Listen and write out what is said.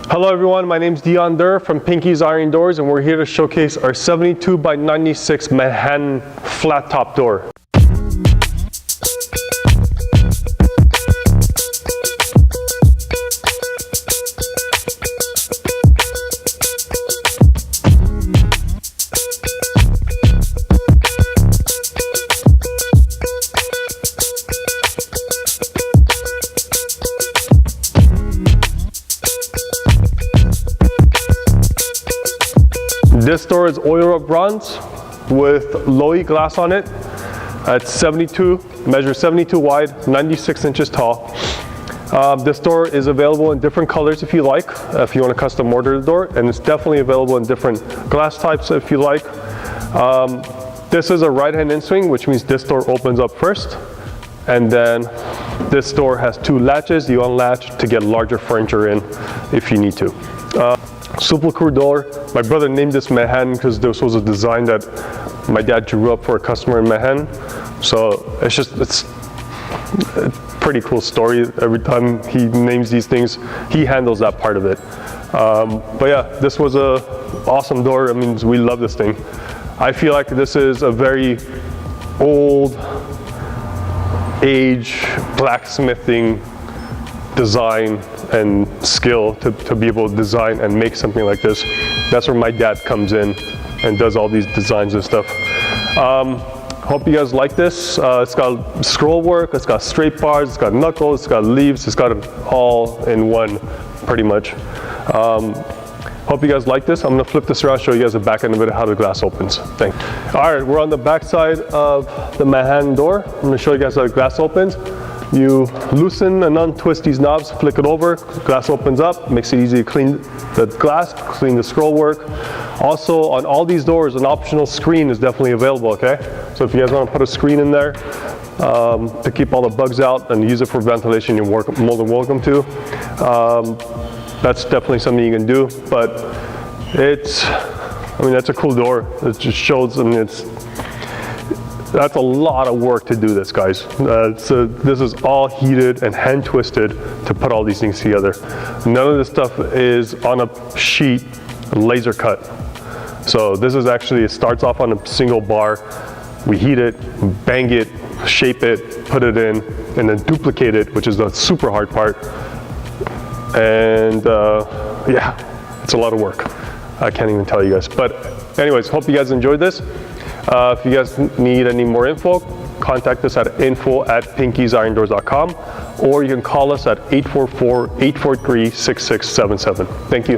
Hello everyone, my name is Dion Durr from Pinky's Iron Doors, and we're here to showcase our 72 by 96 Manhattan flat top door. This door is oil rub bronze with Lowy glass on it. It's 72, measures 72 wide, 96 inches tall. This door is available in different colors if you like, if you want to custom order the door, and it's definitely available in different glass types if you like. This is a right-hand in-swing, which means this door opens up first, and then this door has two latches. You unlatch to get larger furniture in if you need to. Super cool door. My brother named this Manhattan because this was a design that my dad drew up for a customer in Manhattan. So it's a pretty cool story. Every time he names these things, he handles that part of it. But yeah, this was a awesome door. I mean, we love this thing. I feel like this is a very old age blacksmithing design and skill to be able to design and make something like this. That's where my dad comes in and does all these designs and stuff. Hope you guys like this. It's got scroll work, it's got straight bars, it's got knuckles, it's got leaves, it's got it all in one pretty much. Hope you guys like this. I'm gonna flip this around, show you guys the back end of it, how the glass opens. Thanks. All right, we're on the back side of the Manhattan door. I'm gonna show you guys how the glass opens. You loosen and untwist these knobs, flick it over, glass opens up, makes it easy to clean the glass, clean the scroll work. Also, on all these doors, an optional screen is definitely available, okay? So if you guys want to put a screen in there to keep all the bugs out and use it for ventilation, you're more than welcome to. That's definitely something you can do, but that's a cool door. It just shows, that's a lot of work to do this, guys. So this is all heated and hand twisted to put all these things together. None of this stuff is on a sheet, laser cut. So this is actually, it starts off on a single bar. We heat it, bang it, shape it, put it in, and then duplicate it, which is the super hard part. And yeah, it's a lot of work. I can't even tell you guys. But anyways, hope you guys enjoyed this. If you guys need any more info, contact us at info@pinkysIrondoors.com, or you can call us at 844-843-6677. Thank you.